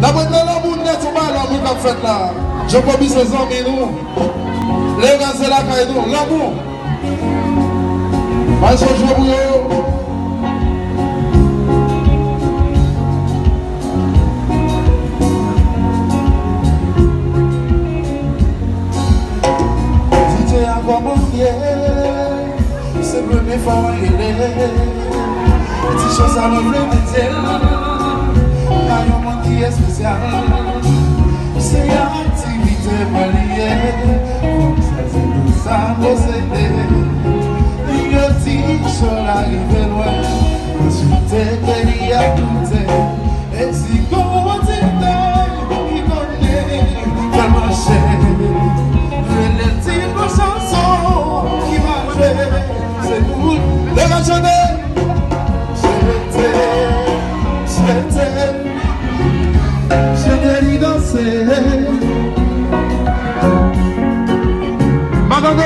La bonne de l'amour net, on va l'amour qu'on fait là. Je peux bien ses amis, nous. Les gars, c'est la caille, nous. L'amour. Pas de changer pour eux. Si tu es encore mon pied, c'est le premier fois qu'il est. Petite chose à me dire. Car il y a un monde qui est spécial. C'est une activité mariée. Ça c'est tout ça possédé. Il y a dit que je l'arrive loin. Consulter qu'il y a tout. Et si qu'on dit il connaît tellement cher. Le type de chanson qui m'a joué. C'est pour les raisonner. Je t'ai danser. Madame,